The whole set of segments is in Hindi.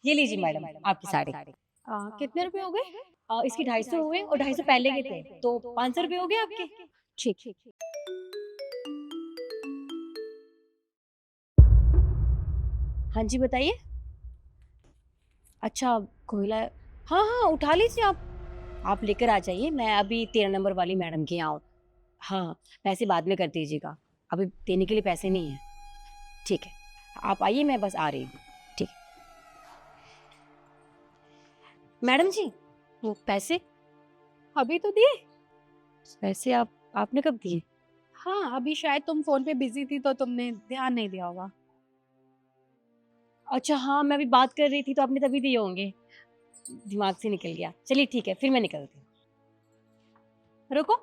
ये लीजिए मैडम आपकी साड़ी। कितने रुपए हो गए? इसके 250 हुए और 250 पहले के थे, तो 500 रुपये हो गए आपके। ठीक। हाँ जी, बताइए। अच्छा, कोयला। हाँ, हाँ, उठा लीजिए आप लेकर आ जाइए, मैं अभी 13 नंबर वाली मैडम के यहाँ हूँ। हाँ, पैसे बाद में कर दीजिएगा, अभी देने के लिए पैसे नहीं हैं। ठीक है, आप आइए, मैं बस आ रही हूँ। ठीक है। मैडम जी, वो पैसे अभी तो दिए? पैसे आपने कब दिए? हाँ, अभी शायद तुम फोन पे बिजी थी तो तुमने ध्यान नहीं दिया होगा। अच्छा हाँ, मैं अभी बात कर रही थी तो आपने तभी दिए होंगे, दिमाग से निकल गया। चलिए ठीक है, फिर मैं निकलती हूँ। रुको।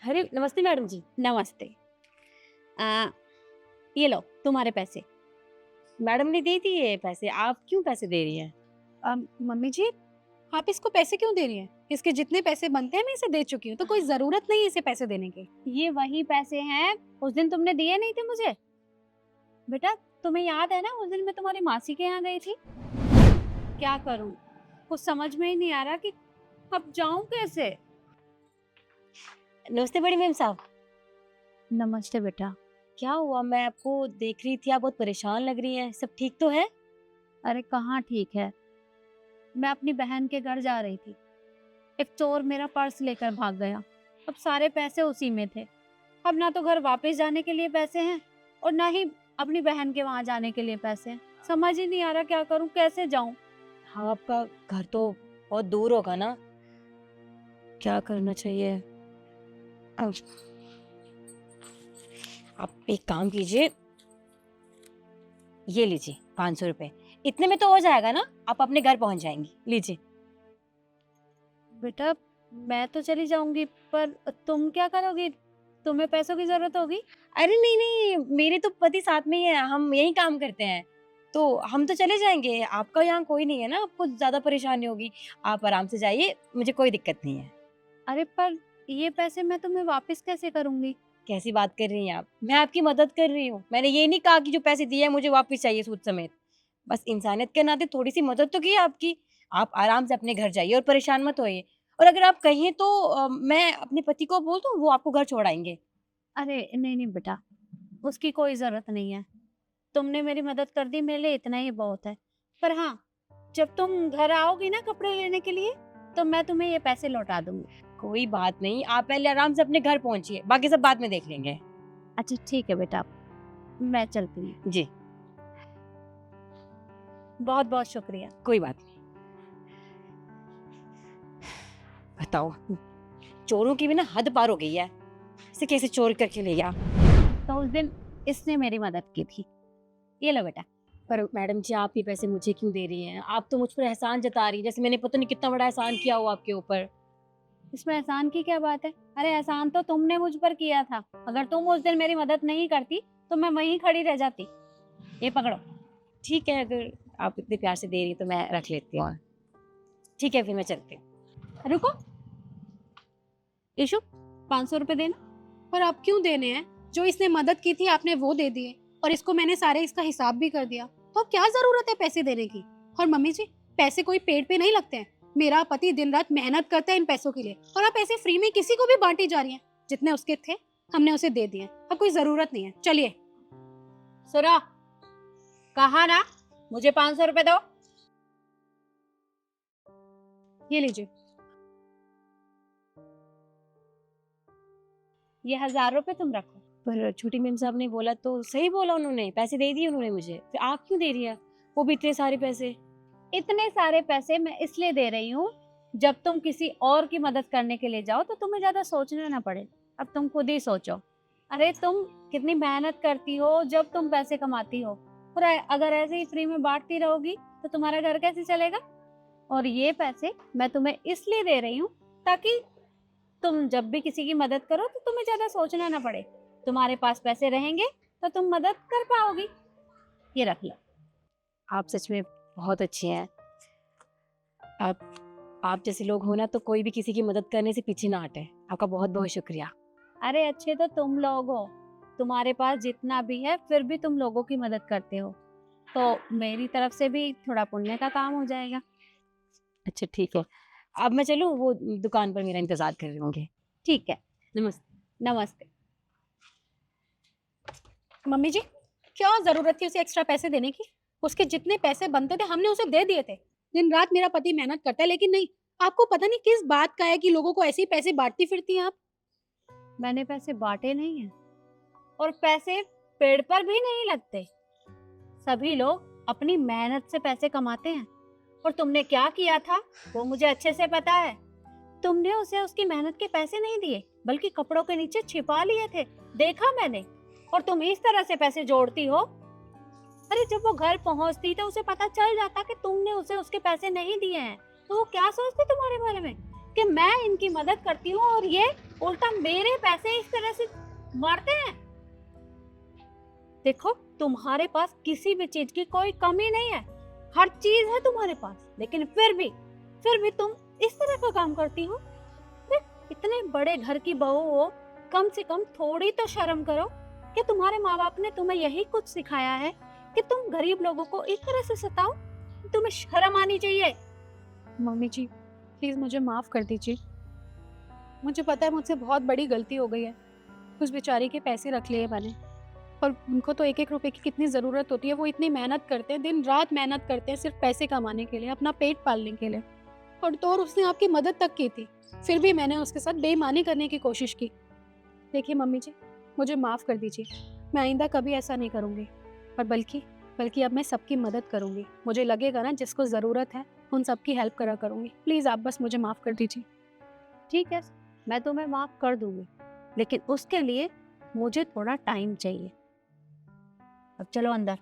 अरे नमस्ते मैडम जी। नमस्ते। आ, ये लो तुम्हारे पैसे। मैडम ने दे दिए पैसे, आप क्यों पैसे दे रही हैं? मम्मी जी, आप इसको पैसे क्यों दे रही हैं? इसके जितने पैसे बनते हैं मैं इसे दे चुकी हूँ, तो कोई जरूरत नहीं है इसे पैसे देने की। ये वही पैसे हैं, उस दिन तुमने दिए नहीं थे मुझे। बेटा, तुम्हें याद है ना उस दिन मैं तुम्हारी मासी के यहाँ गई थी? क्या करूँ, कुछ समझ में ही नहीं आ रहा कि अब जाऊं कैसे। नमस्ते बड़ी मैम साहब। नमस्ते बेटा। क्या हुआ? मैं आपको देख रही थी, आप बहुत परेशान लग रही हैं, सब ठीक तो है? अरे कहाँ ठीक है, मैं अपनी बहन के घर जा रही थी, एक चोर मेरा पर्स लेकर भाग गया। अब सारे पैसे उसी में थे। अब ना तो घर वापस जाने के लिए पैसे हैं और ना ही अपनी बहन के वहां जाने के लिए पैसे हैं। समझ ही नहीं आ रहा क्या करूं, कैसे जाऊं। हाँ, आपका घर तो बहुत दूर होगा ना, क्या करना चाहिए? अब आप एक काम कीजिए, ये लीजिए 500 रुपए, इतने में तो हो जाएगा ना, आप अपने घर पहुंच जाएंगी। लीजिए। बेटा, मैं तो चली जाऊंगी, पर तुम क्या करोगी? तुम्हें पैसों की जरूरत होगी। अरे नहीं नहीं, मेरे तो पति साथ में ही है, हम यही काम करते हैं, तो हम तो चले जाएंगे। आपका यहाँ कोई नहीं है ना, आपको ज्यादा परेशानी होगी, आप आराम से जाइए, मुझे कोई दिक्कत नहीं है। अरे पर ये पैसे मैं तुम्हें वापस कैसे करूंगी? कैसी बात कर रही हैं आप? मैं आपकी मदद कर रही हूँ, मैंने ये नहीं कहा कि जो पैसे दिए हैं मुझे वापस चाहिए सूद समेत। बस इंसानियत के नाते थोड़ी सी मदद तो की है आपकी। आप आराम से अपने घर जाइए और परेशान मत होइए, और अगर आप कहिए तो मैं अपने पति को बोल दूँ, वो आपको घर छोड़ाएंगे। अरे नहीं नहीं बेटा, उसकी कोई जरूरत नहीं है। तुमने मेरी मदद कर दी, मेरे लिए इतना ही बहुत है। पर हाँ, जब तुम घर आओगी ना कपड़े लेने के लिए, तो मैं तुम्हें ये पैसे लौटा दूंगी। कोई बात नहीं, आप पहले आराम से अपने घर पहुंचिए, बाकी सब बाद में देख लेंगे। अच्छा ठीक है बेटा, मैं चलती हूँ। जी। बहुत बहुत शुक्रिया। कोई बात नहीं। बताओ, चोरों की भी ना हद पार हो गई है, इसे कैसे चोरी करके ले गया। तो उस दिन इसने मेरी मदद की थी। ये लो बेटा। पर मैडम जी, आप ये पैसे मुझे क्यों दे रही हैं? आप तो मुझ पर एहसान जता रही हैं, जैसे मैंने पता नहीं कितना बड़ा एहसान किया हो आपके ऊपर। इसमें एहसान की क्या बात है? अरे एहसान तो तुमने मुझ पर किया था। अगर तुम उस दिन मेरी मदद नहीं करती तो मैं वहीं खड़ी रह जाती। ये पकड़ो। ठीक है, अगर आप इतने प्यार से दे रही हैं, तो मैं रख लेती हूँ। ठीक है, फिर मैं चलती हूँ। रुको ईशु, 500 रुपए देना। पर आप क्यों देने हैं? जो इसने मदद की थी आपने वो दे दिए, और इसको मैंने सारे इसका हिसाब भी कर दिया, तो अब क्या जरूरत है पैसे देने की? और मम्मी जी, पैसे कोई पेड़ पे नहीं लगते हैं। मेरा पति दिन रात मेहनत करता है इन पैसों के लिए, और आप ऐसे फ्री में किसी को भी बांटी जा रही हैं। जितने उसके थे हमने उसे दे दिए, अब कोई जरूरत नहीं है। चलिए। सुरा, कहा ना, मुझे 500 रुपए दो। ये लीजिए। ये 1000 रुपए तुम रखो। पर छोटी मैम साहब ने बोला तो सही बोला, उन्होंने पैसे दे दिए उन्होंने मुझे, फिर आप क्यों दे रही है वो भी इतने सारे पैसे? इतने सारे पैसे मैं इसलिए दे रही हूँ, जब तुम किसी और की मदद करने के लिए जाओ तो तुम्हें ज्यादा सोचना ना पड़े। अब तुम खुद ही सोचो। अरे तुम कितनी मेहनत करती हो जब तुम पैसे कमाती हो, और अगर ऐसे ही फ्री में बांटती रहोगी तो तुम्हारा घर कैसे चलेगा? और ये पैसे मैं तुम्हें इसलिए दे रही हूँ ताकि तुम जब भी किसी की मदद करो तो तुम्हें ज्यादा सोचना ना पड़े। तुम्हारे पास पैसे रहेंगे तो तुम मदद कर पाओगी। ये रख लो। आप सच में बहुत अच्छी हैं। आप जैसे लोग हो ना, तो कोई भी किसी की मदद करने से पीछे ना हटे। आपका बहुत बहुत शुक्रिया। अरे अच्छे तो तुम लोग हो, तुम्हारे पास जितना भी है फिर भी तुम लोगों की मदद करते हो। तो मेरी तरफ से भी थोड़ा पुण्य का काम हो जाएगा। अच्छा ठीक है, अब मैं चलूँ, वो दुकान पर मेरा इंतजार कर रहे होंगे। ठीक है, नमस्ते। नमस्ते। मम्मी जी, क्या जरूरत थी उसे एक्स्ट्रा पैसे देने की? उसके जितने पैसे बनते थे हमने उसे दे दिए थे। दिन रात मेरा पति मेहनत करता है, लेकिन नहीं, आपको पता नहीं किस बात का है कि लोगों को ऐसे ही पैसे बांटती फिरती हैं आप। मैंने पैसे बांटे नहीं हैं और पैसे पेड़ पर भी नहीं लगते। सभी लोग अपनी मेहनत से पैसे कमाते हैं और तुमने क्या किया था वो मुझे अच्छे से पता है। तुमने उसे उसकी मेहनत के पैसे नहीं दिए, बल्कि कपड़ों के नीचे छिपा लिए थे, देखा मैंने। और तुम इस तरह से पैसे जोड़ती हो। अरे जब वो घर पहुंचती तो उसे पता चल जाता कि तुमने उसे उसके पैसे नहीं दिए हैं, तो वो क्या सोचती तुम्हारे बारे में कि मैं इनकी मदद करती हूँ और ये उल्टा मेरे पैसे इस तरह से मारते हैं। देखो, तुम्हारे पास किसी भी चीज की कोई कमी नहीं है, हर चीज है तुम्हारे पास, लेकिन फिर भी तुम इस तरह का काम करती हो। अरे, इतने बड़े घर की बहू हो, कम से कम थोड़ी तो शर्म करो कि तुम्हारे माँ बाप ने तुम्हें यही कुछ सिखाया है कि तुम गरीब लोगों को इस तरह से सताओ। तुम्हें शर्म आनी चाहिए। मम्मी जी, प्लीज मुझे माफ कर दीजिए। मुझे पता है मुझसे बहुत बड़ी गलती हो गई है। उस बेचारी के पैसे रख लिए मैंने, और उनको तो एक एक रुपए की कितनी ज़रूरत होती है। वो इतनी मेहनत करते हैं, दिन रात मेहनत करते हैं सिर्फ पैसे कमाने के लिए, अपना पेट पालने के लिए। और उसने आपकी मदद तक की थी, फिर भी मैंने उसके साथ बेईमानी करने की कोशिश की। देखिए मम्मी जी, मुझे माफ़ कर दीजिए। मैं आइंदा कभी ऐसा नहीं करूँगी, और बल्कि अब मैं सबकी मदद करूँगी। मुझे लगेगा ना जिसको ज़रूरत है उन सबकी हेल्प करा करूँगी। प्लीज़ आप बस मुझे माफ़ कर दीजिए। ठीक है, मैं तुम्हें माफ कर दूंगी, लेकिन उसके लिए मुझे थोड़ा टाइम चाहिए। अब चलो अंदर।